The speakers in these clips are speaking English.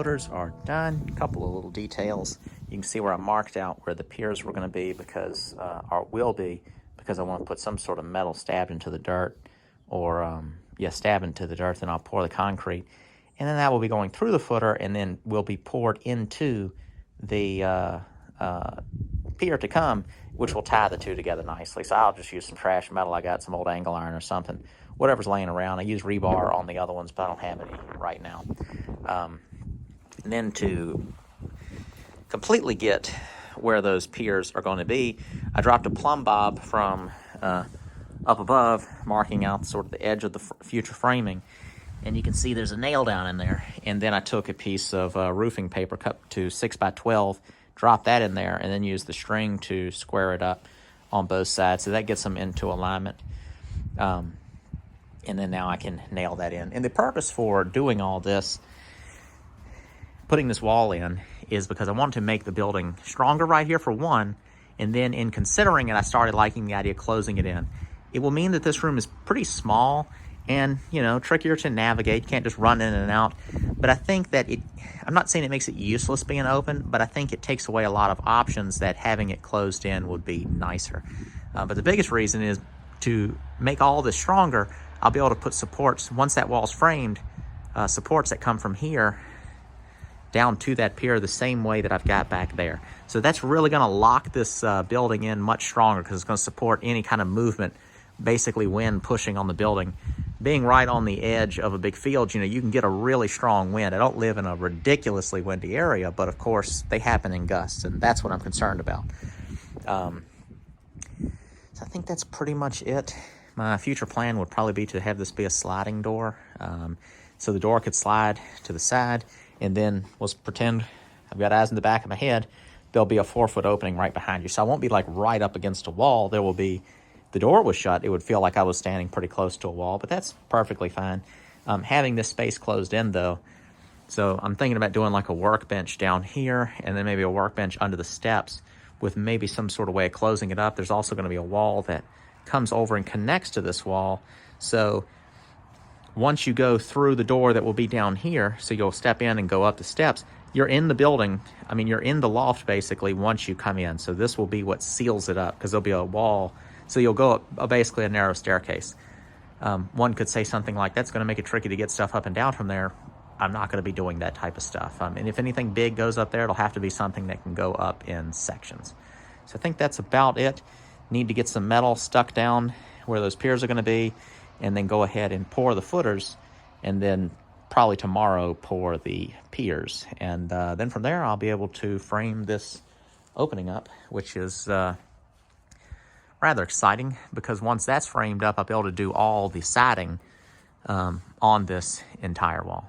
footers are done. A couple of little details. You can see where I marked out where the piers were going to be because, or will be, because I want to put some sort of metal stabbed into the dirt, or stab into the dirt. Then I'll pour the concrete, and then that will be going through the footer, and then will be poured into the pier to come, which will tie the two together nicely. So I'll just use some trash metal. I got some old angle iron or something, whatever's laying around. I use rebar on the other ones, but I don't have any right now. And then to completely get where those piers are going to be, I dropped a plumb bob from up above, marking out sort of the edge of the future framing. And you can see there's a nail down in there. And then I took a piece of roofing paper cut to 6x12, dropped that in there, and then used the string to square it up on both sides. So that gets them into alignment. And then now I can nail that in. And the purpose for doing all this, putting this wall in, is because I wanted to make the building stronger right here for one. And then in considering it, I started liking the idea of closing it in. It will mean that this room is pretty small and, trickier to navigate. You can't just run in and out. But I think that I'm not saying it makes it useless being open, but I think it takes away a lot of options that having it closed in would be nicer. But the biggest reason is to make all this stronger. I'll be able to put supports, once that wall's framed, supports that come from here down to that pier the same way that I've got back there. So that's really going to lock this building in much stronger, because it's going to support any kind of movement, basically wind pushing on the building. Being right on the edge of a big field, you can get a really strong wind. I don't live in a ridiculously windy area, but of course they happen in gusts, and that's what I'm concerned about. So I think that's pretty much it. My future plan would probably be to have this be a sliding door. So the door could slide to the side, and then let's pretend I've got eyes in the back of my head. There'll be a 4-foot opening right behind you. So I won't be like right up against a wall. There will be, the door was shut, it would feel like I was standing pretty close to a wall, but that's perfectly fine. Having this space closed in though, so I'm thinking about doing like a workbench down here, and then maybe a workbench under the steps with maybe some sort of way of closing it up. There's also going to be a wall that comes over and connects to this wall. So once you go through the door that will be down here, so you'll step in and go up the steps, you're in the building. I mean, you're in the loft basically once you come in. So this will be what seals it up, because there'll be a wall. So you'll go up basically a narrow staircase. One could say something like, that's going to make it tricky to get stuff up and down from there. I'm not going to be doing that type of stuff. And if anything big goes up there, it'll have to be something that can go up in sections. So I think that's about it. Need to get some metal stuck down where those piers are going to be, and then go ahead and pour the footers, and then probably tomorrow pour the piers. And then from there, I'll be able to frame this opening up, which is rather exciting, because once that's framed up, I'll be able to do all the siding on this entire wall.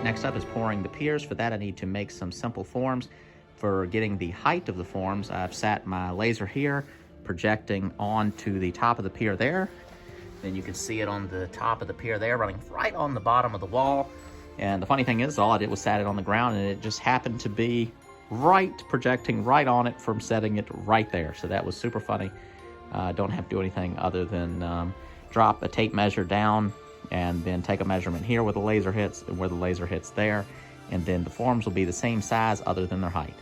Next up is pouring the piers. For that, I need to make some simple forms. For getting the height of the forms, I've sat my laser here, projecting onto the top of the pier there. Then you can see it on the top of the pier there, running right on the bottom of the wall. And the funny thing is, all I did was sat it on the ground, and it just happened to be right, projecting right on it from setting it right there. So that was super funny. Don't have to do anything other than drop a tape measure down, and then take a measurement here where the laser hits and where the laser hits there, and then the forms will be the same size other than their height.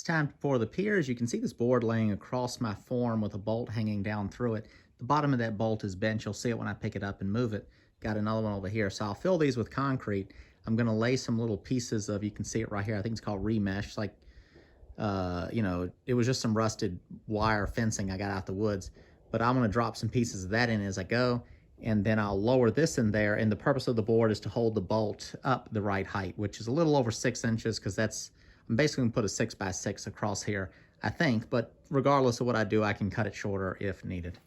time for the piers. You can see this board laying across my form with a bolt hanging down through it. The bottom of that bolt is bent. You'll see it when I pick it up and move it. Got another one over here. So I'll fill these with concrete. I'm going to lay some little pieces of, you can see it right here, I think it's called remesh, like, you know, it was just some rusted wire fencing I got out the woods. But I'm going to drop some pieces of that in as I go, and then I'll lower this in there. And the purpose of the board is to hold the bolt up the right height, which is a little over 6 inches, because I'm basically going to put a 6x6 across here, I think. But regardless of what I do, I can cut it shorter if needed.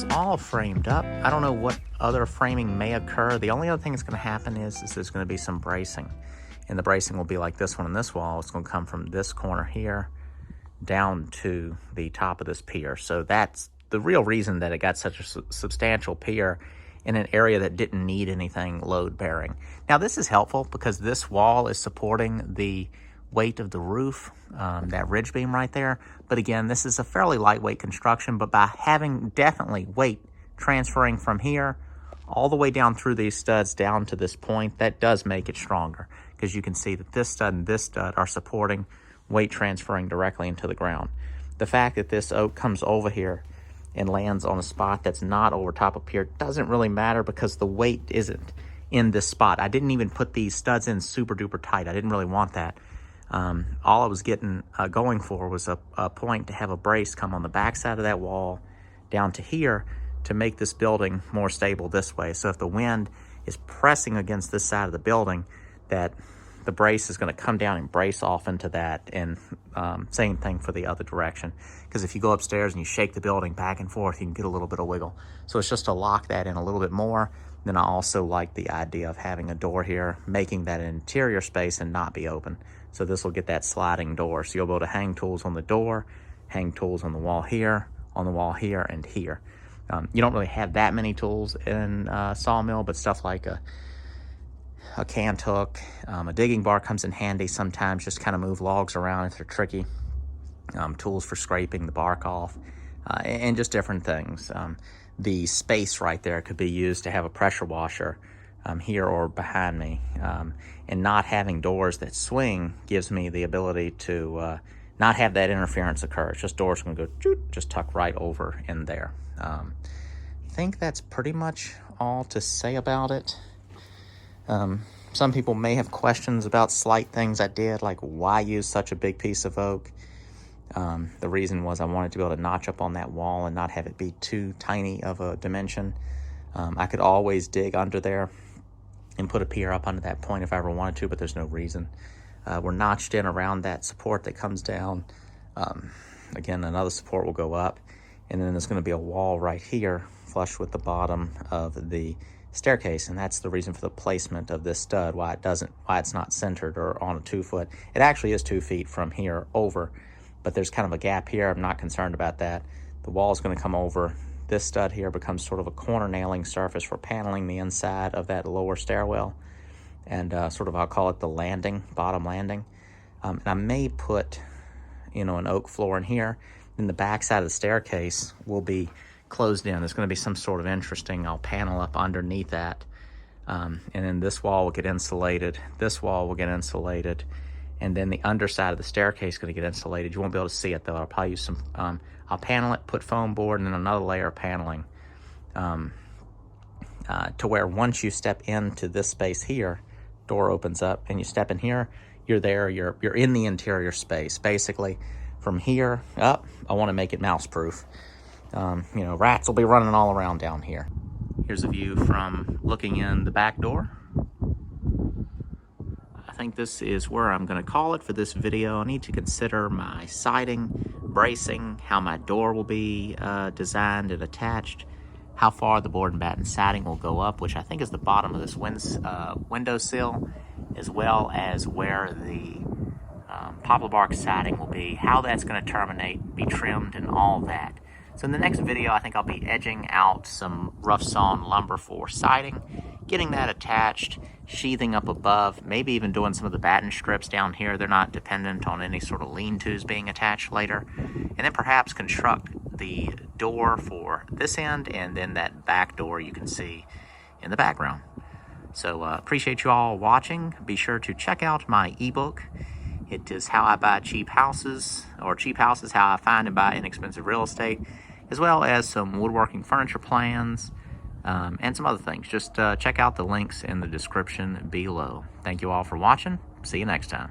is all framed up. I don't know what other framing may occur. The only other thing that's going to happen is there's going to be some bracing. And the bracing will be like this one and this wall. It's going to come from this corner here down to the top of this pier. So that's the real reason that it got such a substantial pier in an area that didn't need anything load bearing. Now this is helpful because this wall is supporting the weight of the roof, that ridge beam right there. But again, this is a fairly lightweight construction, but by having definitely weight transferring from here all the way down through these studs down to this point, that does make it stronger, because you can see that this stud and this stud are supporting weight transferring directly into the ground. The fact that this oak comes over here and lands on a spot that's not over top of pier doesn't really matter, because the weight isn't in this spot. I didn't even put these studs in super duper tight. I didn't really want that. All I was getting going for was a point to have a brace come on the back side of that wall down to here to make this building more stable this way. So if the wind is pressing against this side of the building, that the brace is going to come down and brace off into that. And same thing for the other direction, because if you go upstairs and you shake the building back and forth, you can get a little bit of wiggle. So it's just to lock that in a little bit more. Then I also like the idea of having a door here, making that an interior space and not be open. So this will get that sliding door. So you'll be able to hang tools on the door, hang tools on the wall here, and here. You don't really have that many tools in sawmill, but stuff like a cant hook, a digging bar comes in handy sometimes, just kind of move logs around if they're tricky. Tools for scraping the bark off, and just different things. The space right there could be used to have a pressure washer here or behind me. And not having doors that swing gives me the ability to not have that interference occur. It's just doors going to go just tuck right over in there. I think that's pretty much all to say about it. Some people may have questions about slight things I did, like why use such a big piece of oak. The reason was I wanted to be able to notch up on that wall and not have it be too tiny of a dimension. I could always dig under there and put a pier up under that point if I ever wanted to, but there's no reason. We're notched in around that support that comes down. Again, another support will go up, and then there's going to be a wall right here flush with the bottom of the staircase, and that's the reason for the placement of this stud, why it's not centered or on a 2 foot. It actually is 2 feet from here over, but there's kind of a gap here. I'm not concerned about that. The wall is going to come over. This stud here becomes sort of a corner nailing surface for paneling the inside of that lower stairwell, and sort of, I'll call it the landing, bottom landing. And I may put, an oak floor in here. Then the back side of the staircase will be closed in. There's going to be some sort of interesting, I'll panel up underneath that. And then this wall will get insulated. This wall will get insulated. And then the underside of the staircase is going to get insulated. You won't be able to see it though. I'll probably use some, I'll panel it, put foam board, and then another layer of paneling to where once you step into this space here, door opens up and you step in here, you're there, you're in the interior space. Basically, from here up, I want to make it mouse proof. Rats will be running all around down here. Here's a view from looking in the back door. I think this is where I'm going to call it for this video. I need to consider my siding, bracing, how my door will be designed and attached, how far the board and batten siding will go up, which I think is the bottom of this windowsill, as well as where the poplar bark siding will be, how that's going to terminate, be trimmed, and all that. So in the next video, I think I'll be edging out some rough sawn lumber for siding, getting that attached, sheathing up above, maybe even doing some of the batten strips down here. They're not dependent on any sort of lean-tos being attached later. And then perhaps construct the door for this end, and then that back door you can see in the background. So appreciate you all watching. Be sure to check out my ebook. It is How I Buy Cheap Houses, or Cheap Houses, How I Find and Buy Inexpensive Real Estate, as well as some woodworking furniture plans, and some other things. Just check out the links in the description below. Thank you all for watching. See you next time.